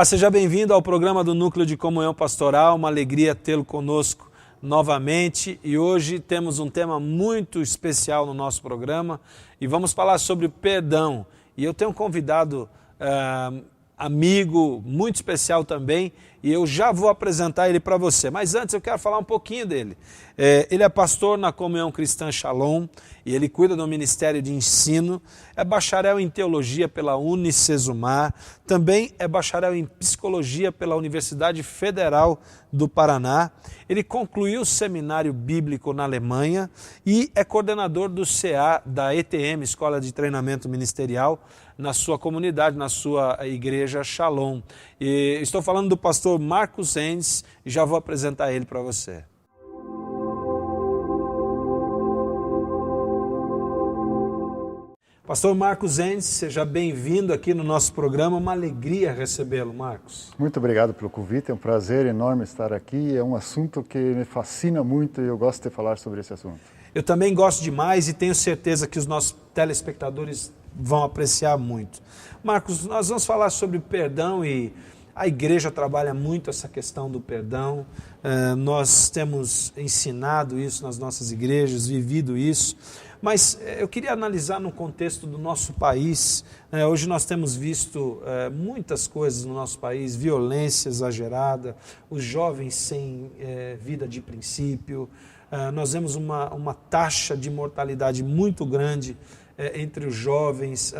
Olá, seja bem-vindo ao programa do Núcleo de Comunhão Pastoral, uma alegria tê-lo conosco novamente e hoje temos um tema muito especial no nosso programa e vamos falar sobre perdão. E eu tenho um convidado amigo muito especial também e eu já vou apresentar ele para você, mas antes eu quero falar um pouquinho dele. Ele é pastor na Comunhão Cristã Shalom e ele cuida do Ministério de Ensino, é bacharel em Teologia pela Unicesumar, também é bacharel em Psicologia pela Universidade Federal do Paraná, ele concluiu o Seminário Bíblico na Alemanha e é coordenador do CA da ETM, Escola de Treinamento Ministerial, na sua comunidade, na sua igreja Shalom. E estou falando do pastor Marcos Endes e já vou apresentar ele para você. Pastor Marcos Endes, seja bem-vindo aqui no nosso programa, uma alegria recebê-lo, Marcos. Muito obrigado pelo convite, é um prazer enorme estar aqui, é um assunto que me fascina muito e eu gosto de falar sobre esse assunto. Eu também gosto demais e tenho certeza que os nossos telespectadores vão apreciar muito. Marcos, nós vamos falar sobre perdão e a igreja trabalha muito essa questão do perdão, nós temos ensinado isso nas nossas igrejas, vivido isso, mas eu queria analisar no contexto do nosso país. Hoje nós temos visto muitas coisas no nosso país, violência exagerada, os jovens sem vida de princípio, nós vemos uma taxa de mortalidade muito grande entre os jovens.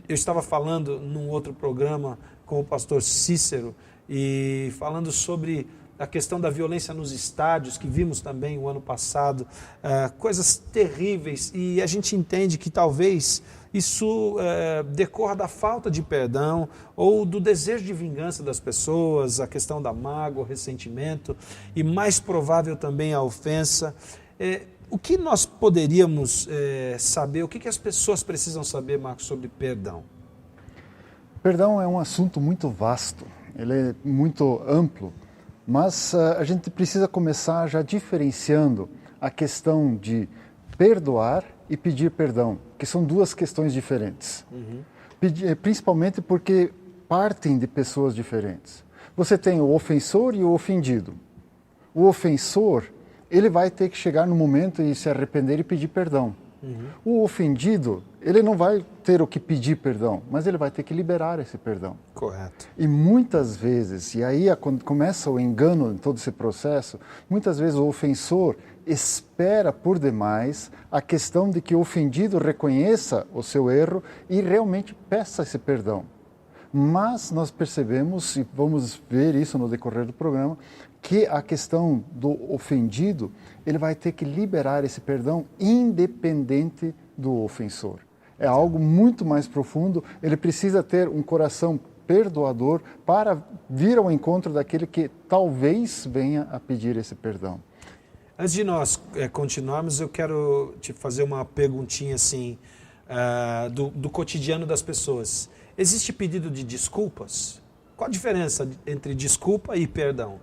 Eu estava falando num outro programa com o pastor Cícero e falando sobre a questão da violência nos estádios, que vimos também o ano passado, coisas terríveis, e a gente entende que talvez isso decorra da falta de perdão ou do desejo de vingança das pessoas, a questão da mágoa, o ressentimento e mais provável também a ofensa. O que nós poderíamos saber, o que as pessoas precisam saber, Marcos, sobre perdão? Perdão é um assunto muito vasto, ele é muito amplo, mas a gente precisa começar já diferenciando a questão de perdoar e pedir perdão, que são duas questões diferentes. Principalmente porque partem de pessoas diferentes. Você tem o ofensor e o ofendido. O ofensor, ele vai ter que chegar no momento e se arrepender e pedir perdão. O ofendido, ele não vai ter o que pedir perdão, mas ele vai ter que liberar esse perdão. Correto. E muitas vezes, e aí quando começa o engano em todo esse processo, muitas vezes o ofensor espera por demais a questão de que o ofendido reconheça o seu erro e realmente peça esse perdão. Mas nós percebemos, e vamos ver isso no decorrer do programa, que a questão do ofendido, ele vai ter que liberar esse perdão independente do ofensor. É algo muito mais profundo, ele precisa ter um coração perdoador para vir ao encontro daquele que talvez venha a pedir esse perdão. Antes de nós continuarmos, eu quero te fazer uma perguntinha assim, do cotidiano das pessoas. Existe pedido de desculpas? Qual a diferença entre desculpa e perdão?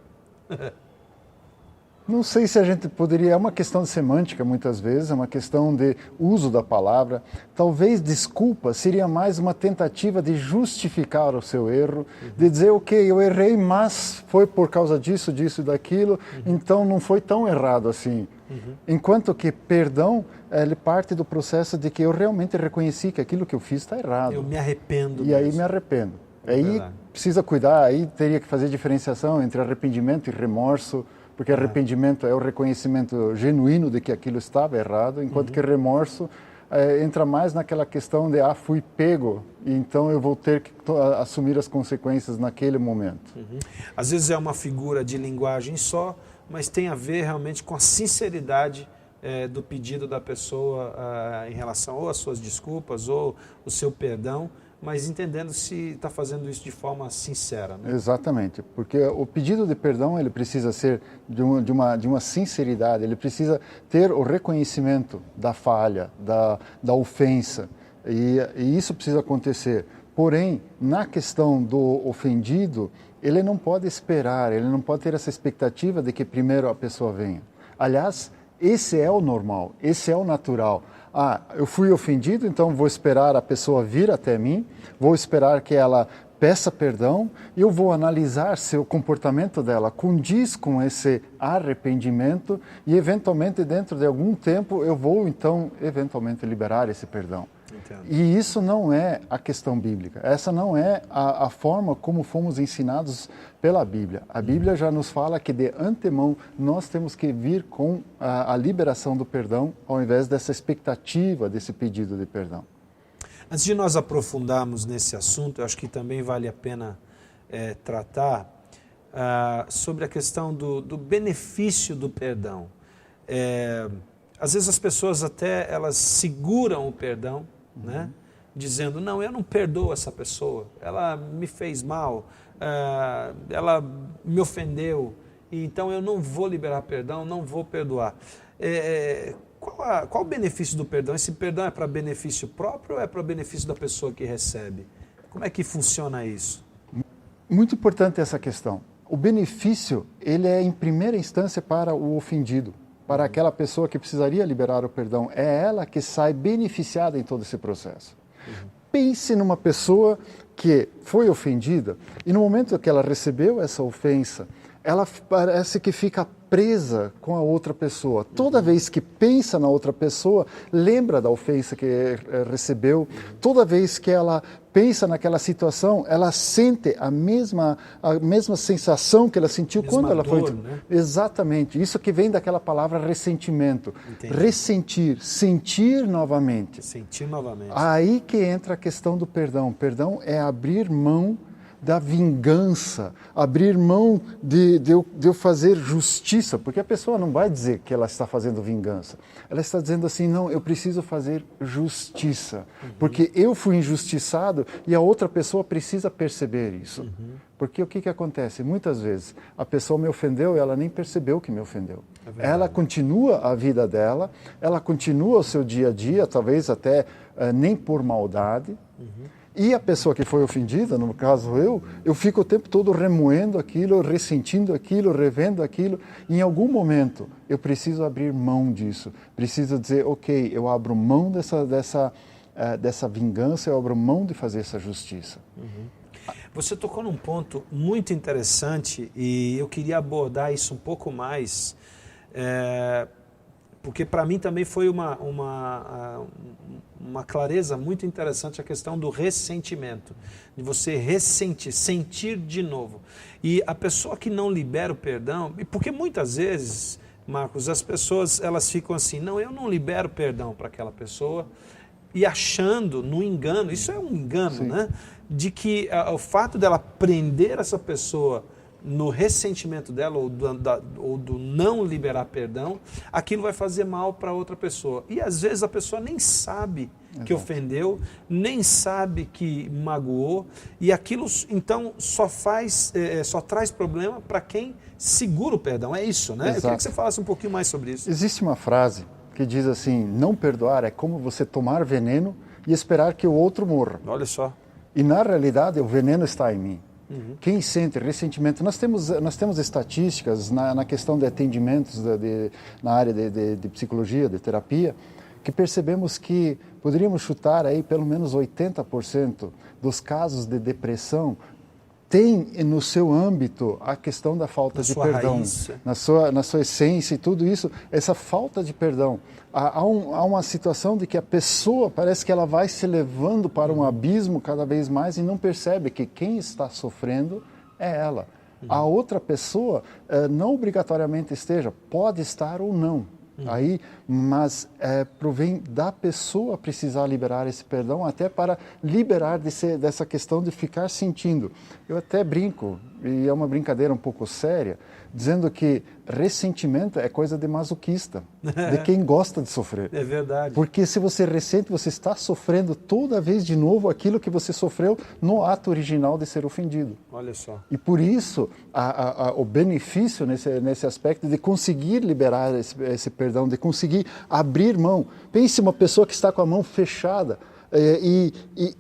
Não sei se a gente poderia, é uma questão de semântica muitas vezes, é uma questão de uso da palavra. Talvez desculpa seria mais uma tentativa de justificar o seu erro, de dizer, ok, eu errei, mas foi por causa disso, disso e daquilo, então não foi tão errado assim. Enquanto que perdão, ele parte do processo de que eu realmente reconheci que aquilo que eu fiz está errado. Eu me arrependo. E aí me arrependo. Aí precisa cuidar, aí teria que fazer diferenciação entre arrependimento e remorso, porque arrependimento é o reconhecimento genuíno de que aquilo estava errado, enquanto que remorso entra mais naquela questão de, fui pego, então eu vou ter que assumir as consequências naquele momento. Às vezes é uma figura de linguagem só, mas tem a ver realmente com a sinceridade do pedido da pessoa em relação ou às suas desculpas ou o seu perdão, mas entendendo se está fazendo isso de forma sincera. Né? Exatamente, porque o pedido de perdão ele precisa ser de uma sinceridade, ele precisa ter o reconhecimento da falha, da ofensa, e isso precisa acontecer. Porém, na questão do ofendido, ele não pode esperar, ele não pode ter essa expectativa de que primeiro a pessoa venha. Aliás, esse é o normal, esse é o natural. Eu fui ofendido, então vou esperar a pessoa vir até mim, vou esperar que ela peça perdão, eu vou analisar se o comportamento dela condiz com esse arrependimento e, eventualmente, dentro de algum tempo, eu vou, então, eventualmente, liberar esse perdão. Entendo. E isso não é a questão bíblica. Essa não é a forma como fomos ensinados pela Bíblia. A Bíblia já nos fala que, de antemão, nós temos que vir com a liberação do perdão, ao invés dessa expectativa, desse pedido de perdão. Antes de nós aprofundarmos nesse assunto, eu acho que também vale a pena tratar sobre a questão do benefício do perdão. Às vezes as pessoas elas seguram o perdão, né? Dizendo, não, eu não perdoo essa pessoa, ela me fez mal, ela me ofendeu, então eu não vou liberar perdão, não vou perdoar. Qual o benefício do perdão? Esse perdão é para benefício próprio ou é para benefício da pessoa que recebe? Como é que funciona isso? Muito importante essa questão. O benefício, ele é em primeira instância para o ofendido, para aquela pessoa que precisaria liberar o perdão. É ela que sai beneficiada em todo esse processo. Pense numa pessoa que foi ofendida e no momento que ela recebeu essa ofensa, ela parece que fica presa com a outra pessoa. Toda vez que pensa na outra pessoa, lembra da ofensa que recebeu. Toda vez que ela pensa naquela situação, ela sente a mesma sensação que ela sentiu quando ela foi... Né? Exatamente. Isso que vem daquela palavra ressentimento. Entendi. Ressentir, sentir novamente. Sentir novamente. Aí que entra a questão do perdão. Perdão é abrir mão da vingança, abrir mão de eu fazer justiça, porque a pessoa não vai dizer que ela está fazendo vingança. Ela está dizendo assim, não, eu preciso fazer justiça, porque eu fui injustiçado e a outra pessoa precisa perceber isso. Porque o que acontece? Muitas vezes a pessoa me ofendeu e ela nem percebeu que me ofendeu. Ela continua a vida dela, ela continua o seu dia a dia, talvez até nem por maldade. E a pessoa que foi ofendida, no caso eu fico o tempo todo remoendo aquilo, ressentindo aquilo, revendo aquilo. E em algum momento eu preciso abrir mão disso. Preciso dizer, ok, eu abro mão dessa vingança, eu abro mão de fazer essa justiça. Você tocou num ponto muito interessante e eu queria abordar isso um pouco mais, porque para mim também foi uma clareza muito interessante a questão do ressentimento, de você ressentir, sentir de novo. E a pessoa que não libera o perdão, porque muitas vezes, Marcos, as pessoas elas ficam assim, não, eu não libero perdão para aquela pessoa, e achando, no engano, isso é um engano, Sim. né? De que o fato dela prender essa pessoa no ressentimento dela ou do não liberar perdão, aquilo vai fazer mal para outra pessoa. E às vezes a pessoa nem sabe que ofendeu, nem sabe que magoou, e aquilo então só traz problema para quem segura o perdão. É isso, né? Exato. Eu queria que você falasse um pouquinho mais sobre isso. Existe uma frase que diz assim, não perdoar é como você tomar veneno e esperar que o outro morra. Olha só. E na realidade o veneno está em mim. Quem sente ressentimento, nós temos estatísticas na questão de atendimentos na área de psicologia, de terapia, que percebemos que poderíamos chutar aí pelo menos 80% dos casos de depressão tem no seu âmbito a questão da falta de perdão, raiz. na sua essência e tudo isso, essa falta de perdão. Há uma situação de que a pessoa parece que ela vai se levando para um abismo cada vez mais e não percebe que quem está sofrendo é ela. A outra pessoa não obrigatoriamente pode estar ou não. Mas provém da pessoa precisar liberar esse perdão, até para liberar dessa questão de ficar sentindo. Eu até brinco, e é uma brincadeira um pouco séria, dizendo que ressentimento é coisa de masoquista, de quem gosta de sofrer. É verdade. Porque se você ressente, você está sofrendo toda vez de novo aquilo que você sofreu no ato original de ser ofendido. Olha só. E por isso, o benefício nesse aspecto de conseguir liberar esse perdão, de conseguir abrir mão. Pense uma pessoa que está com a mão fechada, e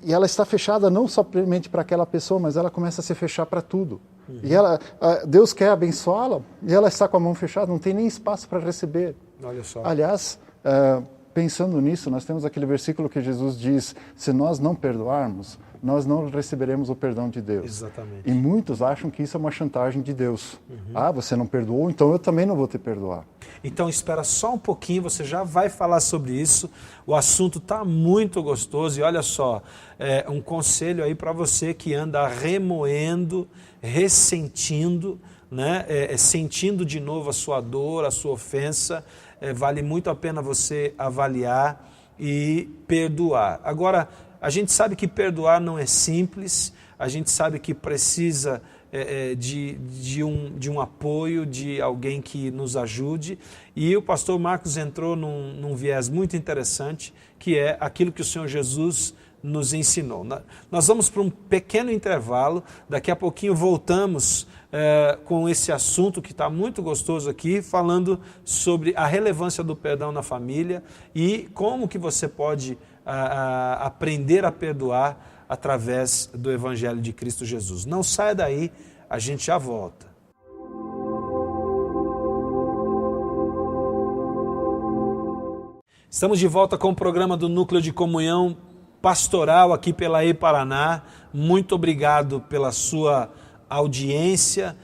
ela está fechada não somente para aquela pessoa, mas ela começa a se fechar para tudo. E Deus quer abençoá-la, e ela está com a mão fechada, não tem nem espaço para receber. Olha só. Aliás, pensando nisso, nós temos aquele versículo que Jesus diz, se nós não perdoarmos, nós não receberemos o perdão de Deus. Exatamente. E muitos acham que isso é uma chantagem de Deus. Você não perdoou, então eu também não vou te perdoar. Então espera só um pouquinho, você já vai falar sobre isso. O assunto está muito gostoso e olha só, um conselho aí para você que anda remoendo, ressentindo, né? Sentindo de novo a sua dor, a sua ofensa, vale muito a pena você avaliar e perdoar. Agora, a gente sabe que perdoar não é simples, a gente sabe que precisa de um apoio, de alguém que nos ajude, e o pastor Marcos entrou num viés muito interessante, que é aquilo que o Senhor Jesus nos ensinou. Nós vamos para um pequeno intervalo, daqui a pouquinho voltamos com esse assunto que está muito gostoso aqui, falando sobre a relevância do perdão na família e como que você pode aprender a perdoar através do Evangelho de Cristo Jesus. Não saia daí, a gente já volta. Estamos de volta com o programa do Núcleo de Comunhão Pastoral aqui pela E-Paraná. Muito obrigado pela sua audiência.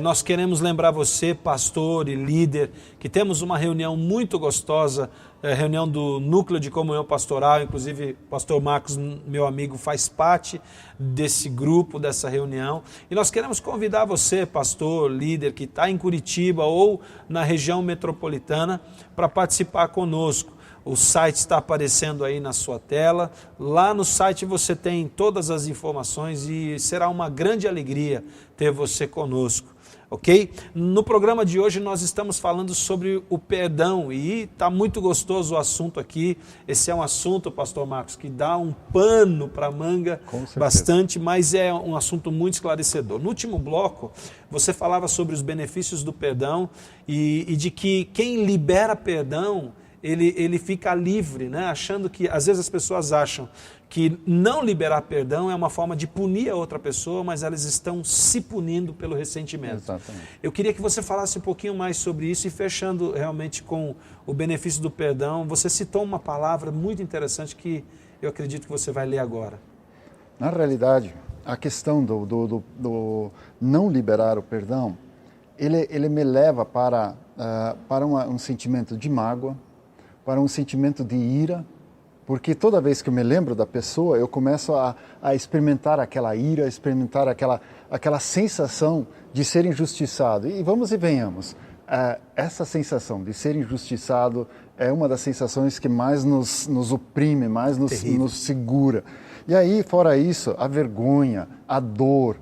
Nós queremos lembrar você, pastor e líder, que temos uma reunião muito gostosa, reunião do Núcleo de Comunhão Pastoral, inclusive o pastor Marcos, meu amigo, faz parte desse grupo, dessa reunião, e nós queremos convidar você, pastor, líder, que está em Curitiba ou na região metropolitana, para participar conosco. O site está aparecendo aí na sua tela, lá no site você tem todas as informações e será uma grande alegria ter você conosco, ok? No programa de hoje nós estamos falando sobre o perdão e está muito gostoso o assunto aqui. Esse é um assunto, pastor Marcos, que dá um pano para a manga bastante, mas é um assunto muito esclarecedor. No último bloco você falava sobre os benefícios do perdão e de que quem libera perdão ele fica livre, né? Achando que, às vezes as pessoas acham que não liberar perdão é uma forma de punir a outra pessoa, mas elas estão se punindo pelo ressentimento. Exatamente. Eu queria que você falasse um pouquinho mais sobre isso e fechando realmente com o benefício do perdão. Você citou uma palavra muito interessante que eu acredito que você vai ler agora. Na realidade, a questão do não liberar o perdão, ele me leva para um sentimento de mágoa, para um sentimento de ira, porque toda vez que eu me lembro da pessoa, eu começo a experimentar aquela ira, experimentar aquela sensação de ser injustiçado. E vamos e venhamos, essa sensação de ser injustiçado é uma das sensações que mais nos oprime, mais nos segura. E aí, fora isso, a vergonha, a dor,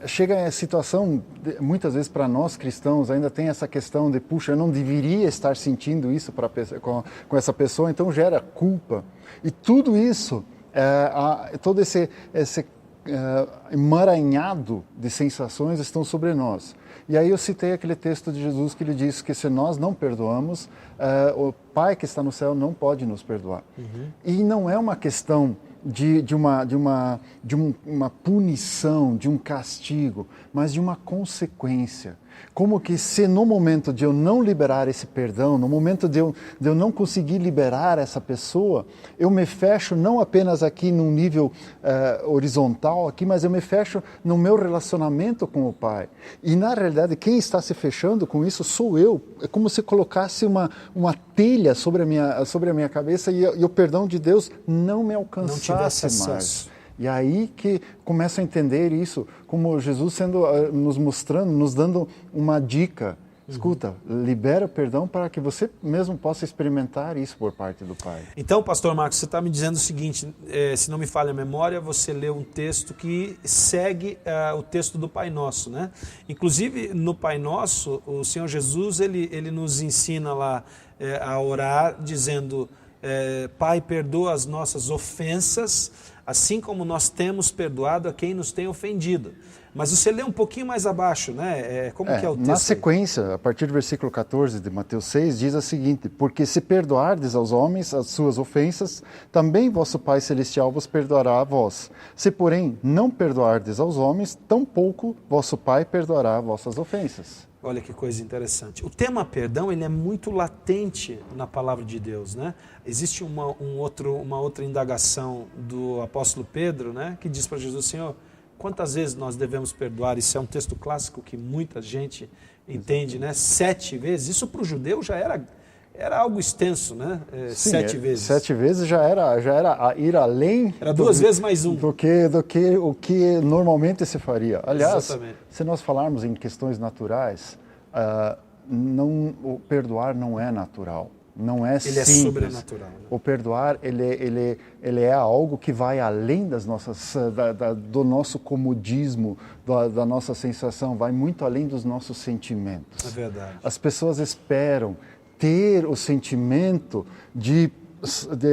chega a situação, muitas vezes para nós cristãos, ainda tem essa questão de, puxa, eu não deveria estar sentindo isso com essa pessoa, então gera culpa. E tudo isso, todo esse emaranhado de sensações estão sobre nós. E aí eu citei aquele texto de Jesus que ele diz que se nós não perdoamos, o Pai que está no céu não pode nos perdoar. E não é uma questão de uma punição, de um castigo, mas de uma consequência. Como que se no momento de eu não liberar esse perdão, no momento de eu não conseguir liberar essa pessoa, eu me fecho não apenas aqui num nível horizontal, aqui, mas eu me fecho no meu relacionamento com o Pai. E na realidade quem está se fechando com isso sou eu. É como se colocasse uma telha sobre a minha cabeça e o perdão de Deus não me alcançasse mais. E aí que começo a entender isso, como Jesus nos mostrando, nos dando uma dica. Escuta, libera o perdão para que você mesmo possa experimentar isso por parte do Pai. Então, pastor Marcos, você está me dizendo o seguinte, se não me falha a memória, você leu um texto que segue o texto do Pai Nosso, né? Inclusive, no Pai Nosso, o Senhor Jesus, ele nos ensina lá a orar, dizendo, Pai, perdoa as nossas ofensas, assim como nós temos perdoado a quem nos tem ofendido. Mas você lê um pouquinho mais abaixo, né? Como que é o texto? Na sequência, a partir do versículo 14 de Mateus 6, diz o seguinte: porque se perdoardes aos homens as suas ofensas, também vosso Pai Celestial vos perdoará a vós. Se, porém, não perdoardes aos homens, tampouco vosso Pai perdoará vossas ofensas. Olha que coisa interessante. O tema perdão, ele é muito latente na palavra de Deus, né? Existe uma outra indagação do apóstolo Pedro, né? Que diz para Jesus: Senhor, quantas vezes nós devemos perdoar? Isso é um texto clássico que muita gente entende, né? 7 vezes. Isso para o judeu já era algo extenso, né? Sim, 7 vezes. 7 vezes já era ir além. Era 2 vezes mais 1. Do que o que normalmente se faria. Aliás, exatamente. Se nós falarmos em questões naturais, o perdoar não é natural. Não é simples. Ele é sobrenatural. Né? O perdoar, ele é algo que vai além das nossas, do nosso comodismo, da nossa sensação, vai muito além dos nossos sentimentos. É verdade. As pessoas esperam ter o sentimento de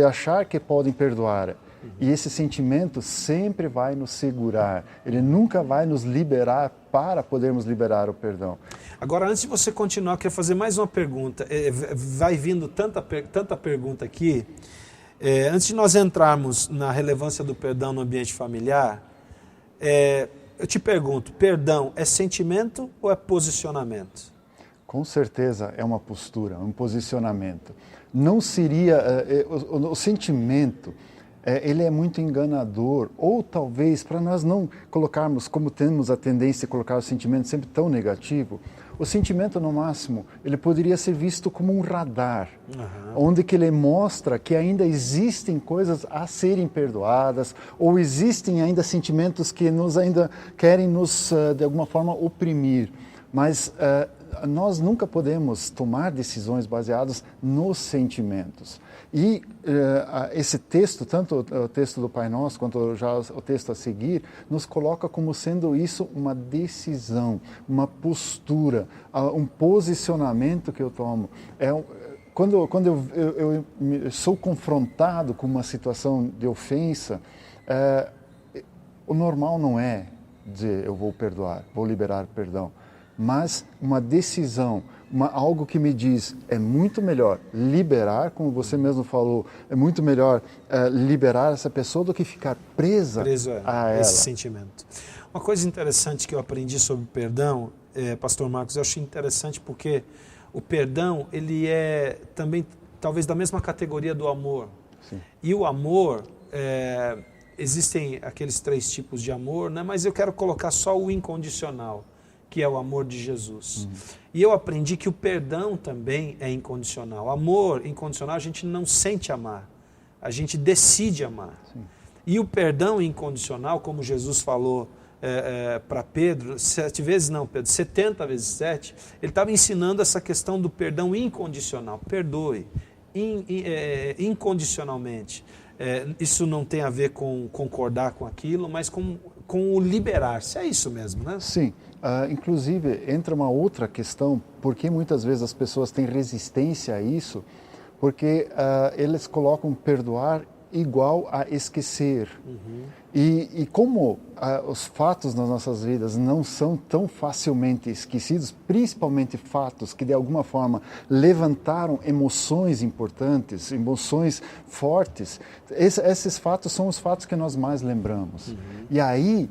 achar que podem perdoar. E esse sentimento sempre vai nos segurar. Ele nunca vai nos liberar para podermos liberar o perdão. Agora, antes de você continuar, eu quero fazer mais uma pergunta. Vai vindo tanta pergunta aqui. Antes de nós entrarmos na relevância do perdão no ambiente familiar, eu te pergunto, perdão é sentimento ou é posicionamento? Com certeza é uma postura, um posicionamento. Não seria o sentimento. Ele é muito enganador, ou talvez, para nós não colocarmos, como temos a tendência de colocar o sentimento sempre tão negativo, o sentimento, no máximo, ele poderia ser visto como um radar, onde que ele mostra que ainda existem coisas a serem perdoadas, ou existem ainda sentimentos que ainda querem nos, de alguma forma, oprimir. Mas nós nunca podemos tomar decisões baseadas nos sentimentos. E esse texto, tanto o texto do Pai Nosso quanto já o texto a seguir, nos coloca como sendo isso uma decisão, uma postura, um posicionamento que eu tomo. Quando eu sou confrontado com uma situação de ofensa, o normal não é dizer eu vou perdoar, vou liberar perdão, mas uma decisão, algo que me diz, é muito melhor liberar, como você mesmo falou, é muito melhor liberar essa pessoa do que ficar preso a ela. Esse sentimento. Uma coisa interessante que eu aprendi sobre perdão, Pastor Marcos, eu achei interessante porque o perdão, ele é também, talvez, da mesma categoria do amor. Sim. E o amor, existem aqueles 3 tipos de amor, né? Mas eu quero colocar só o incondicional, que é o amor de Jesus. E eu aprendi que o perdão também é incondicional. Amor incondicional, a gente não sente amar, a gente decide amar. Sim. E o perdão incondicional, como Jesus falou para Pedro, 7 vezes não, Pedro, 70 vezes 7, ele estava ensinando essa questão do perdão incondicional. Perdoe, incondicionalmente. Isso não tem a ver com concordar com aquilo, mas com o liberar-se. É isso mesmo, né? Sim. Inclusive, entra uma outra questão, porque muitas vezes as pessoas têm resistência a isso, porque eles colocam perdoar igual a esquecer. E como os fatos nas nossas vidas não são tão facilmente esquecidos, principalmente fatos que de alguma forma levantaram emoções importantes, emoções fortes, esses fatos são os fatos que nós mais lembramos. E aí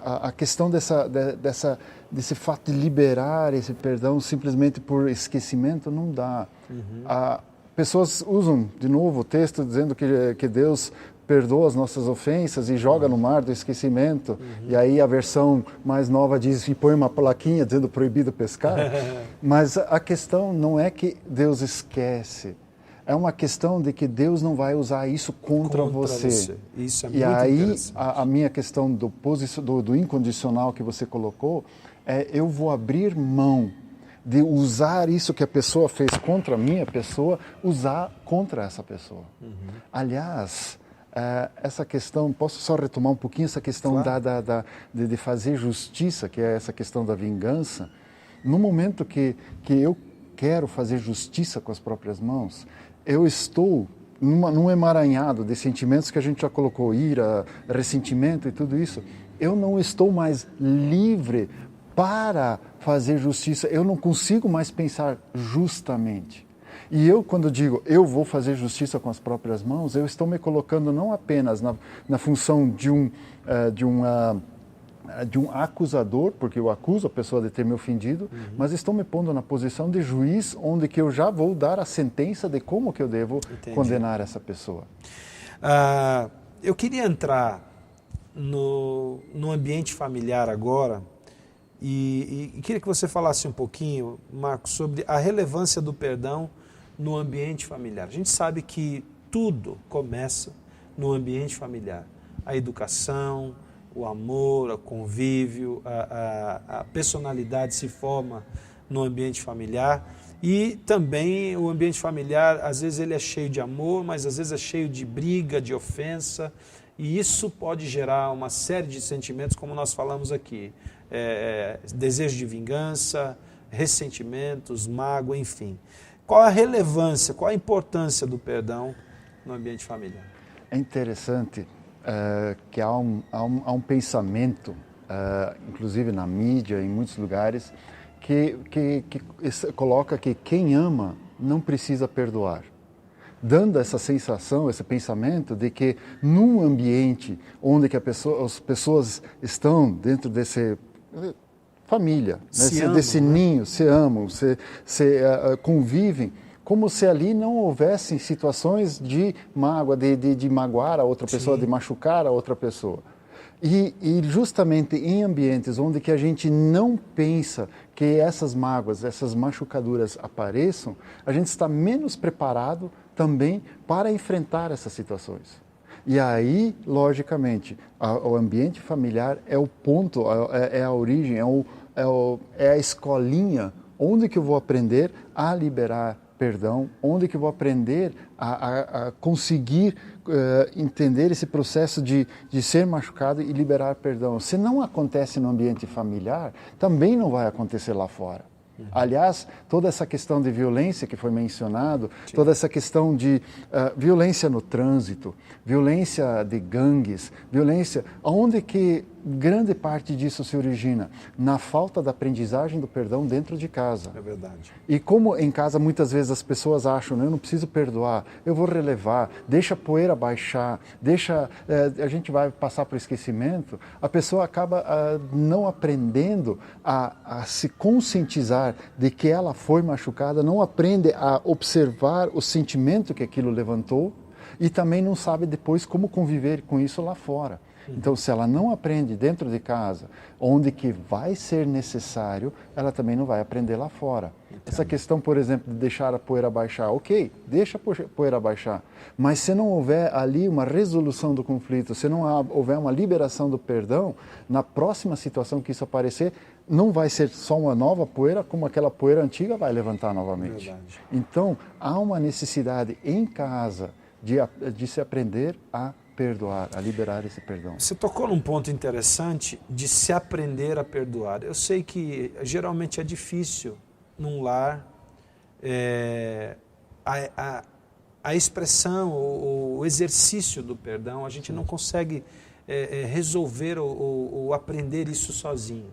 a questão desse fato de liberar esse perdão simplesmente por esquecimento não dá. Pessoas usam de novo o texto dizendo que Deus perdoa as nossas ofensas e joga no mar do esquecimento. E aí a versão mais nova diz e põe uma plaquinha dizendo proibido pescar. Mas a questão não é que Deus esquece. É uma questão de que Deus não vai usar isso contra você. Isso é e muito aí interessante. a minha questão do incondicional que você colocou eu vou abrir mão de usar isso que a pessoa fez contra a minha pessoa, usar contra essa pessoa. Aliás, essa questão, posso só retomar um pouquinho essa questão claro. de fazer justiça, que é essa questão da vingança. No momento que eu quero fazer justiça com as próprias mãos, eu estou num emaranhado de sentimentos que a gente já colocou, ira, ressentimento e tudo isso. eu não estou mais livre para fazer justiça, eu não consigo mais pensar justamente. E eu, quando digo eu vou fazer justiça com as próprias mãos, eu estou me colocando não apenas na função de um acusador, porque eu acuso a pessoa de ter me ofendido, mas estou me pondo na posição de juiz, onde que eu já vou dar a sentença de como que eu devo condenar essa pessoa. Eu queria entrar no ambiente familiar agora e queria que você falasse um pouquinho, Marcos, sobre a relevância do perdão no ambiente familiar. A gente sabe que tudo começa no ambiente familiar. A educação, o amor, o convívio, a personalidade se forma no ambiente familiar e também o ambiente familiar, às vezes ele é cheio de amor, mas às vezes é cheio de briga, de ofensa, e isso pode gerar uma série de sentimentos, como nós falamos aqui, desejo de vingança, ressentimentos, mágoa, enfim. Qual a relevância, qual a importância do perdão no ambiente familiar? É interessante que há um pensamento, inclusive na mídia, em muitos lugares, que coloca que quem ama não precisa perdoar, dando essa sensação, esse pensamento de que num ambiente onde que as pessoas estão dentro desse família, desse ninho, se amam, se convivem, como se ali não houvessem situações de mágoa, de magoar a outra pessoa, de machucar a outra pessoa. E justamente em ambientes onde que a gente não pensa que essas mágoas, essas machucaduras apareçam, a gente está menos preparado também para enfrentar essas situações. E aí, logicamente, o ambiente familiar é o ponto, é a origem, é a escolinha onde que eu vou aprender a liberar perdão, onde que eu vou aprender a conseguir entender esse processo de ser machucado e liberar perdão. Se não acontece no ambiente familiar, também não vai acontecer lá fora. Aliás, toda essa questão de violência que foi mencionado, toda essa questão de violência no trânsito, violência de gangues, violência, onde que grande parte disso se origina? Na falta da aprendizagem do perdão dentro de casa. É verdade. E como em casa muitas vezes as pessoas acham, eu não preciso perdoar, eu vou relevar, deixa a poeira baixar, a gente vai passar para o esquecimento, a pessoa acaba não aprendendo a se conscientizar de que ela foi machucada, não aprende a observar o sentimento que aquilo levantou e também não sabe depois como conviver com isso lá fora. Então, se ela não aprende dentro de casa, onde que vai ser necessário, ela também não vai aprender lá fora. Entendo. Essa questão, por exemplo, de deixar a poeira baixar, ok, deixa a poeira baixar, mas se não houver ali uma resolução do conflito, se não houver uma liberação do perdão, na próxima situação que isso aparecer, não vai ser só uma nova poeira, como aquela poeira antiga vai levantar novamente. Verdade. Então, há uma necessidade em casa de se aprender a perdoar, a liberar esse perdão. Você tocou num ponto interessante de se aprender a perdoar. Eu sei que geralmente é difícil num lar a expressão, o exercício do perdão, a gente não consegue resolver ou aprender isso sozinho.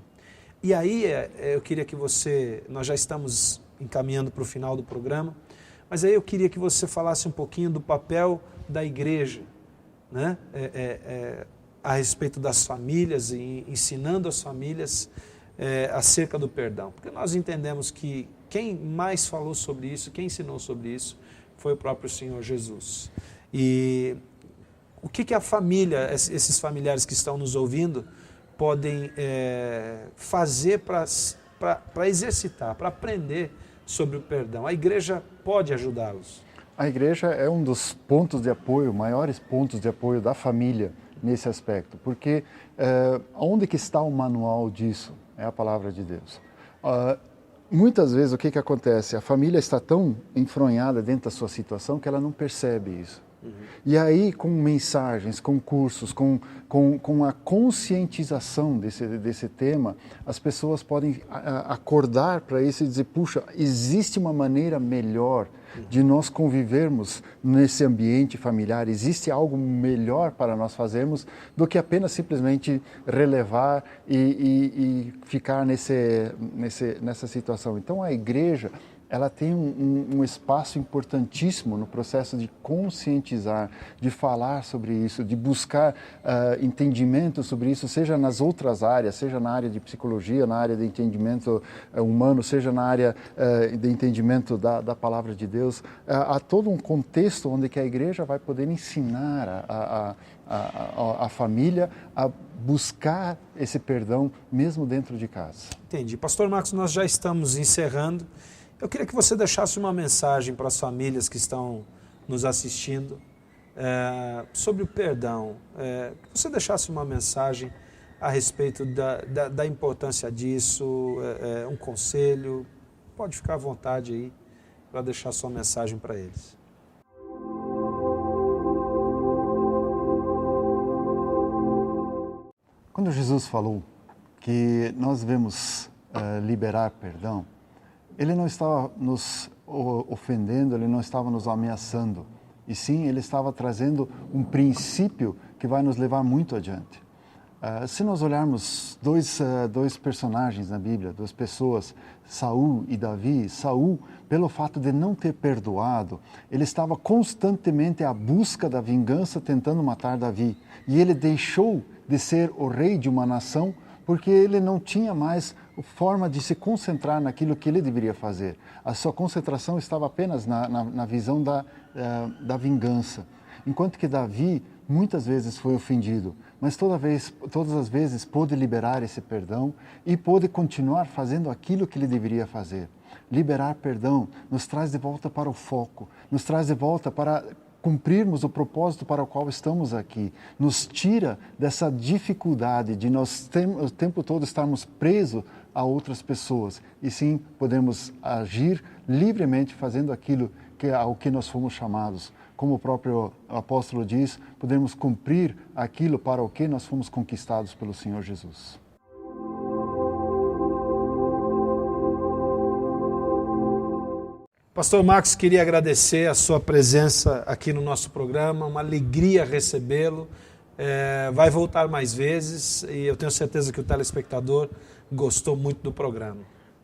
E aí eu queria que nós já estamos encaminhando para o final do programa, mas aí eu queria que você falasse um pouquinho do papel da igreja, né? A respeito das famílias e ensinando as famílias acerca do perdão. Porque nós entendemos que quem mais falou sobre isso, quem ensinou sobre isso, foi o próprio Senhor Jesus. E o que a família, esses familiares que estão nos ouvindo, podem fazer para exercitar, para aprender sobre o perdão? A igreja pode ajudá-los? A igreja é um dos pontos de apoio, maiores pontos de apoio da família nesse aspecto, porque onde que está o manual disso? É a palavra de Deus. Muitas vezes o que acontece? A família está tão enfronhada dentro da sua situação que ela não percebe isso. E aí, com mensagens, com cursos, com a conscientização desse tema, as pessoas podem acordar para isso e dizer, puxa, existe uma maneira melhor de nós convivermos nesse ambiente familiar, existe algo melhor para nós fazermos do que apenas simplesmente relevar e ficar nessa situação. Então, a igreja, ela tem um espaço importantíssimo no processo de conscientizar, de falar sobre isso, de buscar entendimento sobre isso, seja nas outras áreas, seja na área de psicologia, na área de entendimento humano, seja na área de entendimento da palavra de Deus. Há todo um contexto onde que a igreja vai poder ensinar a família a buscar esse perdão mesmo dentro de casa. Entendi. Pastor Marcos, nós já estamos encerrando. Eu queria que você deixasse uma mensagem para as famílias que estão nos assistindo sobre o perdão. Que você deixasse uma mensagem a respeito da importância disso, um conselho. Pode ficar à vontade aí para deixar sua mensagem para eles. Quando Jesus falou que nós devemos liberar perdão, Ele não estava nos ofendendo, Ele não estava nos ameaçando, e sim, Ele estava trazendo um princípio que vai nos levar muito adiante. Se nós olharmos dois personagens na Bíblia, duas pessoas, Saul e Davi, Saul, pelo fato de não ter perdoado, ele estava constantemente à busca da vingança, tentando matar Davi, e ele deixou de ser o rei de uma nação porque ele não tinha mais forma de se concentrar naquilo que ele deveria fazer. A sua concentração estava apenas na visão da vingança. Enquanto que Davi muitas vezes foi ofendido, mas todas as vezes pôde liberar esse perdão e pôde continuar fazendo aquilo que ele deveria fazer. Liberar perdão nos traz de volta para o foco, nos traz de volta para cumprirmos o propósito para o qual estamos aqui, nos tira dessa dificuldade de nós o tempo todo estarmos presos a outras pessoas, e sim podemos agir livremente fazendo aquilo ao que nós fomos chamados. Como o próprio apóstolo diz, podemos cumprir aquilo para o que nós fomos conquistados pelo Senhor Jesus. Pastor Marcos, queria agradecer a sua presença aqui no nosso programa, uma alegria recebê-lo, vai voltar mais vezes e eu tenho certeza que o telespectador gostou muito do programa.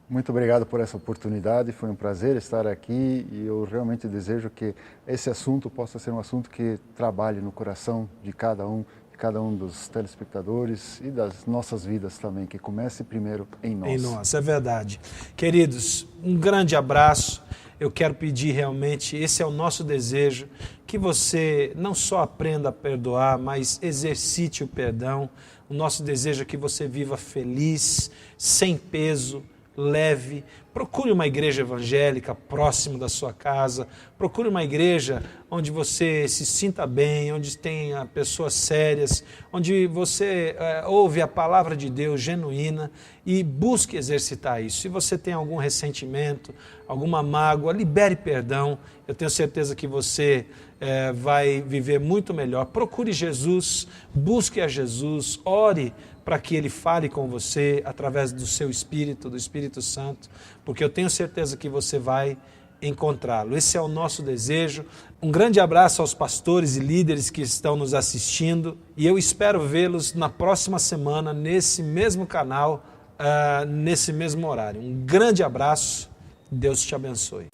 Muito obrigado por essa oportunidade, foi um prazer estar aqui e eu realmente desejo que esse assunto possa ser um assunto que trabalhe no coração de cada um dos telespectadores e das nossas vidas também, que comece primeiro em nós. Em nós, é verdade. Queridos, um grande abraço. Eu quero pedir realmente, esse é o nosso desejo, que você não só aprenda a perdoar, mas exercite o perdão. O nosso desejo é que você viva feliz, sem peso, leve. Procure uma igreja evangélica próximo da sua casa, procure uma igreja onde você se sinta bem, onde tenha pessoas sérias, onde você ouve a palavra de Deus genuína e busque exercitar isso. Se você tem algum ressentimento, alguma mágoa, libere perdão. Eu tenho certeza que você vai viver muito melhor. Procure Jesus, busque a Jesus, ore para que Ele fale com você através do seu Espírito, do Espírito Santo, porque eu tenho certeza que você vai encontrá-lo. Esse é o nosso desejo. Um grande abraço aos pastores e líderes que estão nos assistindo e eu espero vê-los na próxima semana, nesse mesmo canal, nesse mesmo horário. Um grande abraço, Deus te abençoe.